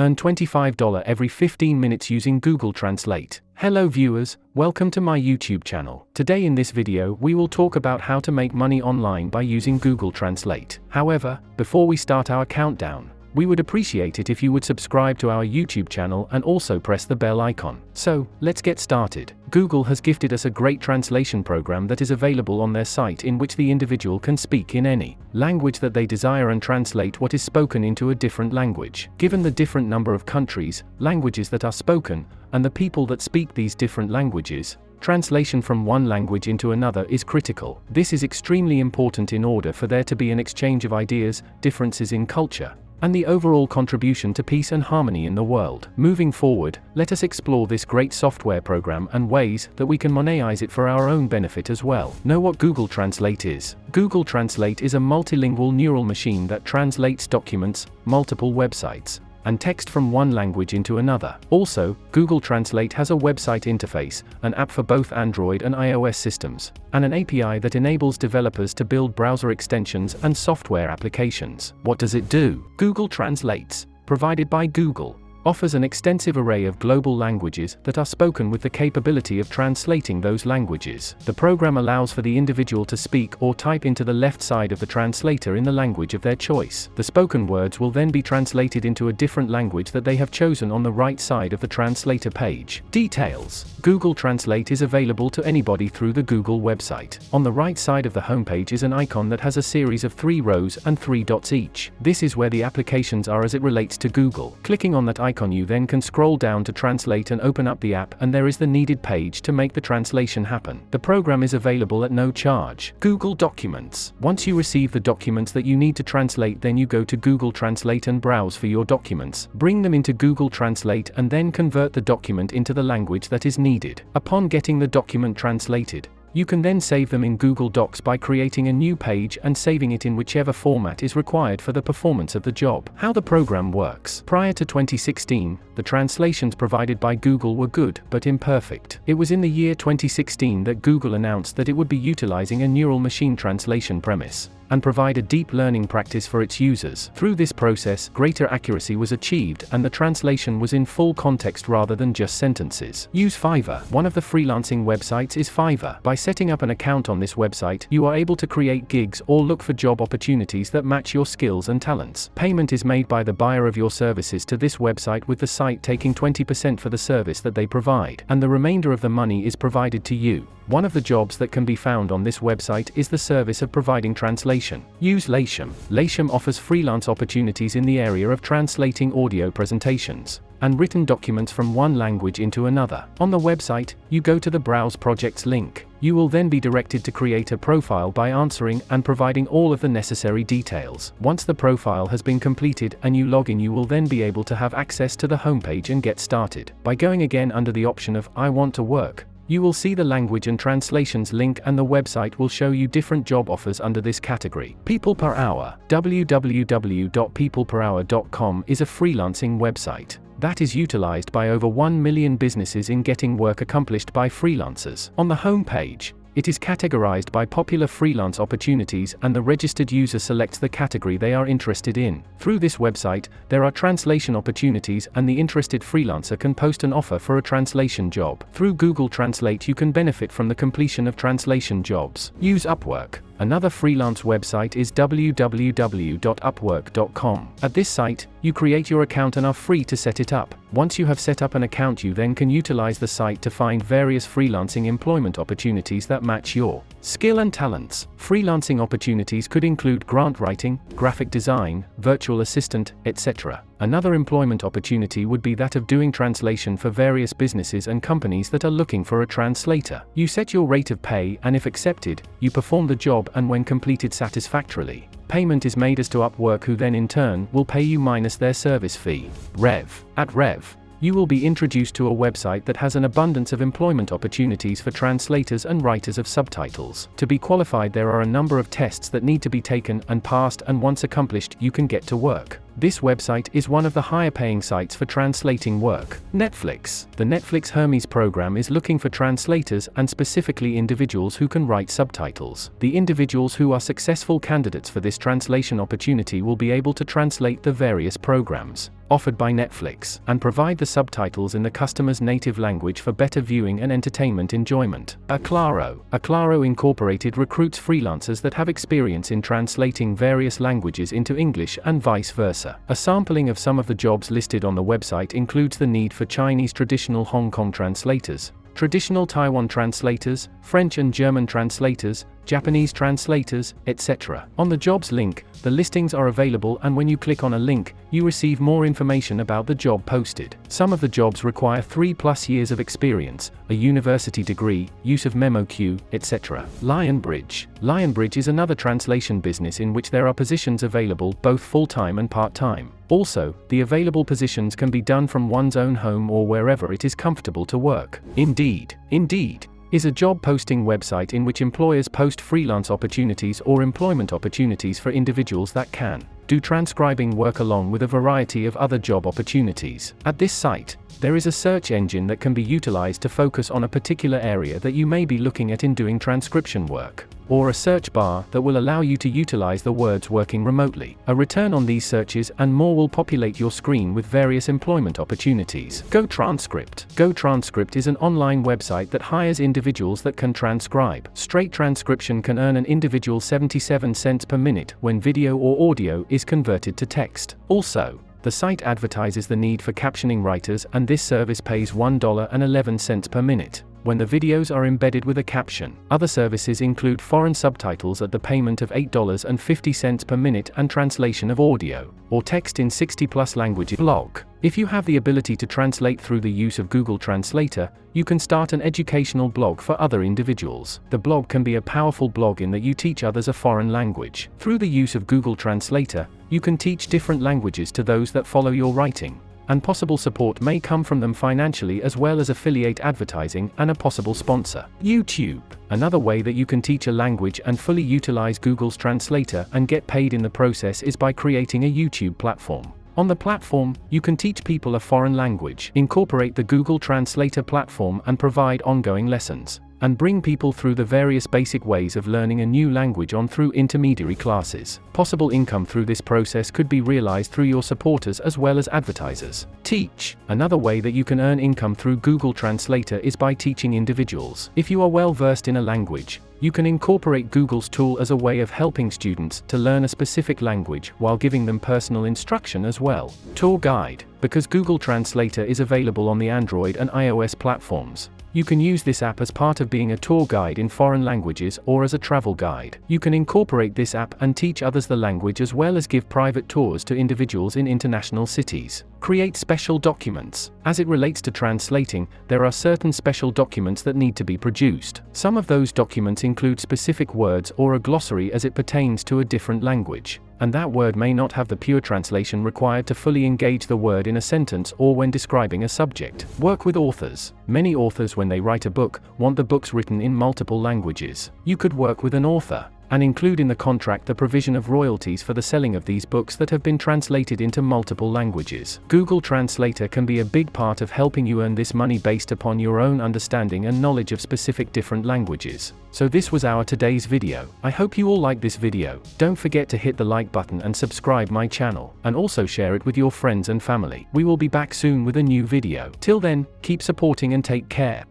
Earn $25 every 15 minutes using Google Translate. Hello viewers, welcome to my YouTube channel. Today in this video we will talk about how to make money online by using Google Translate. However, before we start our countdown, we would appreciate it if you would subscribe to our YouTube channel and also press the bell icon. So, let's get started. Google has gifted us a great translation program that is available on their site, in which the individual can speak in any language that they desire and translate what is spoken into a different language. Given the different number of countries, languages that are spoken, and the people that speak these different languages, translation from one language into another is critical. This is extremely important in order for there to be an exchange of ideas, differences in culture, and the overall contribution to peace and harmony in the world. Moving forward, let us explore this great software program and ways that we can monetize it for our own benefit as well. Know what Google Translate is? Google Translate is a multilingual neural machine that translates documents, multiple websites, and text from one language into another. Also, Google Translate has a website interface, an app for both Android and iOS systems, and an API that enables developers to build browser extensions and software applications. What does it do? Google Translates, provided by Google, offers an extensive array of global languages that are spoken with the capability of translating those languages. The program allows for the individual to speak or type into the left side of the translator in the language of their choice. The spoken words will then be translated into a different language that they have chosen on the right side of the translator page. Details. Google Translate is available to anybody through the Google website. On the right side of the homepage is an icon that has a series of 3 rows and 3 dots each. This is where the applications are as it relates to Google. Clicking on that icon, you then can scroll down to translate and open up the app, and there is the needed page to make the translation happen. The program is available at no charge. Google Documents. Once you receive the documents that you need to translate, then you go to Google Translate and browse for your documents. Bring them into Google Translate and then convert the document into the language that is needed. Upon getting the document translated, you can then save them in Google Docs by creating a new page and saving it in whichever format is required for the performance of the job. How the program works. Prior to 2016, the translations provided by Google were good, but imperfect. It was in the year 2016 that Google announced that it would be utilizing a neural machine translation premise and provide a deep learning practice for its users. Through this process, greater accuracy was achieved, and the translation was in full context rather than just sentences. Use Fiverr. One of the freelancing websites is Fiverr. By setting up an account on this website, you are able to create gigs or look for job opportunities that match your skills and talents. Payment is made by the buyer of your services to this website, with the site taking 20% for the service that they provide, and the remainder of the money is provided to you. One of the jobs that can be found on this website is the service of providing translation. Use Lasham. Lasham offers freelance opportunities in the area of translating audio presentations and written documents from one language into another. On the website, you go to the Browse Projects link. You will then be directed to create a profile by answering and providing all of the necessary details. Once the profile has been completed and you log in, you will then be able to have access to the homepage and get started. By going again under the option of I want to work, you will see the language and translations link, and the website will show you different job offers under this category. People per hour. www.peopleperhour.com is a freelancing website that is utilized by over 1 million businesses in getting work accomplished by freelancers. On the home page, it is categorized by popular freelance opportunities, and the registered user selects the category they are interested in. Through this website, there are translation opportunities, and the interested freelancer can post an offer for a translation job. Through Google Translate, you can benefit from the completion of translation jobs. Use Upwork. Another freelance website is www.upwork.com. At this site, you create your account and are free to set it up. Once you have set up an account, you then can utilize the site to find various freelancing employment opportunities that match your skill and talents. Freelancing opportunities could include grant writing, graphic design, virtual assistant, etc. Another employment opportunity would be that of doing translation for various businesses and companies that are looking for a translator. You set your rate of pay, and if accepted, you perform the job, and when completed satisfactorily, payment is made as to Upwork, who then in turn will pay you minus their service fee. Rev. At Rev, you will be introduced to a website that has an abundance of employment opportunities for translators and writers of subtitles. To be qualified, there are a number of tests that need to be taken and passed, and once accomplished, you can get to work. This website is one of the higher paying sites for translating work. Netflix. The Netflix Hermes program is looking for translators and specifically individuals who can write subtitles. The individuals who are successful candidates for this translation opportunity will be able to translate the various programs offered by Netflix and provide the subtitles in the customer's native language for better viewing and entertainment enjoyment. Aclaro Incorporated recruits freelancers that have experience in translating various languages into English and vice versa. A sampling of some of the jobs listed on the website includes the need for Chinese traditional Hong Kong translators, traditional Taiwan translators, French and German translators, Japanese translators, etc. On the jobs link, the listings are available, and when you click on a link, you receive more information about the job posted. Some of the jobs require 3+ years of experience, a university degree, use of memo queue, etc. Lionbridge. Lionbridge is another translation business in which there are positions available both full-time and part-time. Also, the available positions can be done from one's own home or wherever it is comfortable to work. Indeed is a job posting website in which employers post freelance opportunities or employment opportunities for individuals that can do transcribing work along with a variety of other job opportunities. At this site, there is a search engine that can be utilized to focus on a particular area that you may be looking at in doing transcription work, or a search bar that will allow you to utilize the words working remotely. A return on these searches and more will populate your screen with various employment opportunities. GoTranscript. GoTranscript is an online website that hires individuals that can transcribe. Straight transcription can earn an individual 77 cents per minute when video or audio is converted to text. Also, the site advertises the need for captioning writers, and this service pays $1.11 per minute when the videos are embedded with a caption. Other services include foreign subtitles at the payment of $8.50 per minute and translation of audio or text in 60+ languages. Blog. If you have the ability to translate through the use of Google Translator, you can start an educational blog for other individuals. The blog can be a powerful blog in that you teach others a foreign language. Through the use of Google Translator, you can teach different languages to those that follow your writing, and possible support may come from them financially as well as affiliate advertising and a possible sponsor. YouTube. Another way that you can teach a language and fully utilize Google's Translator and get paid in the process is by creating a YouTube platform. On the platform, you can teach people a foreign language, incorporate the Google Translator platform and provide ongoing lessons, and bring people through the various basic ways of learning a new language on through intermediary classes. Possible income through this process could be realized through your supporters as well as advertisers. Teach. Another way that you can earn income through Google Translator is by teaching individuals. If you are well versed in a language, you can incorporate Google's tool as a way of helping students to learn a specific language while giving them personal instruction as well. Tour guide. Because Google Translator is available on the Android and iOS platforms, you can use this app as part of being a tour guide in foreign languages or as a travel guide. You can incorporate this app and teach others the language as well as give private tours to individuals in international cities. Create special documents. As it relates to translating, there are certain special documents that need to be produced. Some of those documents include specific words or a glossary as it pertains to a different language, and that word may not have the pure translation required to fully engage the word in a sentence or when describing a subject. Work with authors. Many authors, when they write a book, want the books written in multiple languages. You could work with an author and include in the contract the provision of royalties for the selling of these books that have been translated into multiple languages. Google Translator can be a big part of helping you earn this money based upon your own understanding and knowledge of specific different languages. So this was our today's video. I hope you all like this video. Don't forget to hit the like button and subscribe my channel, and also share it with your friends and family. We will be back soon with a new video. Till then, keep supporting and take care.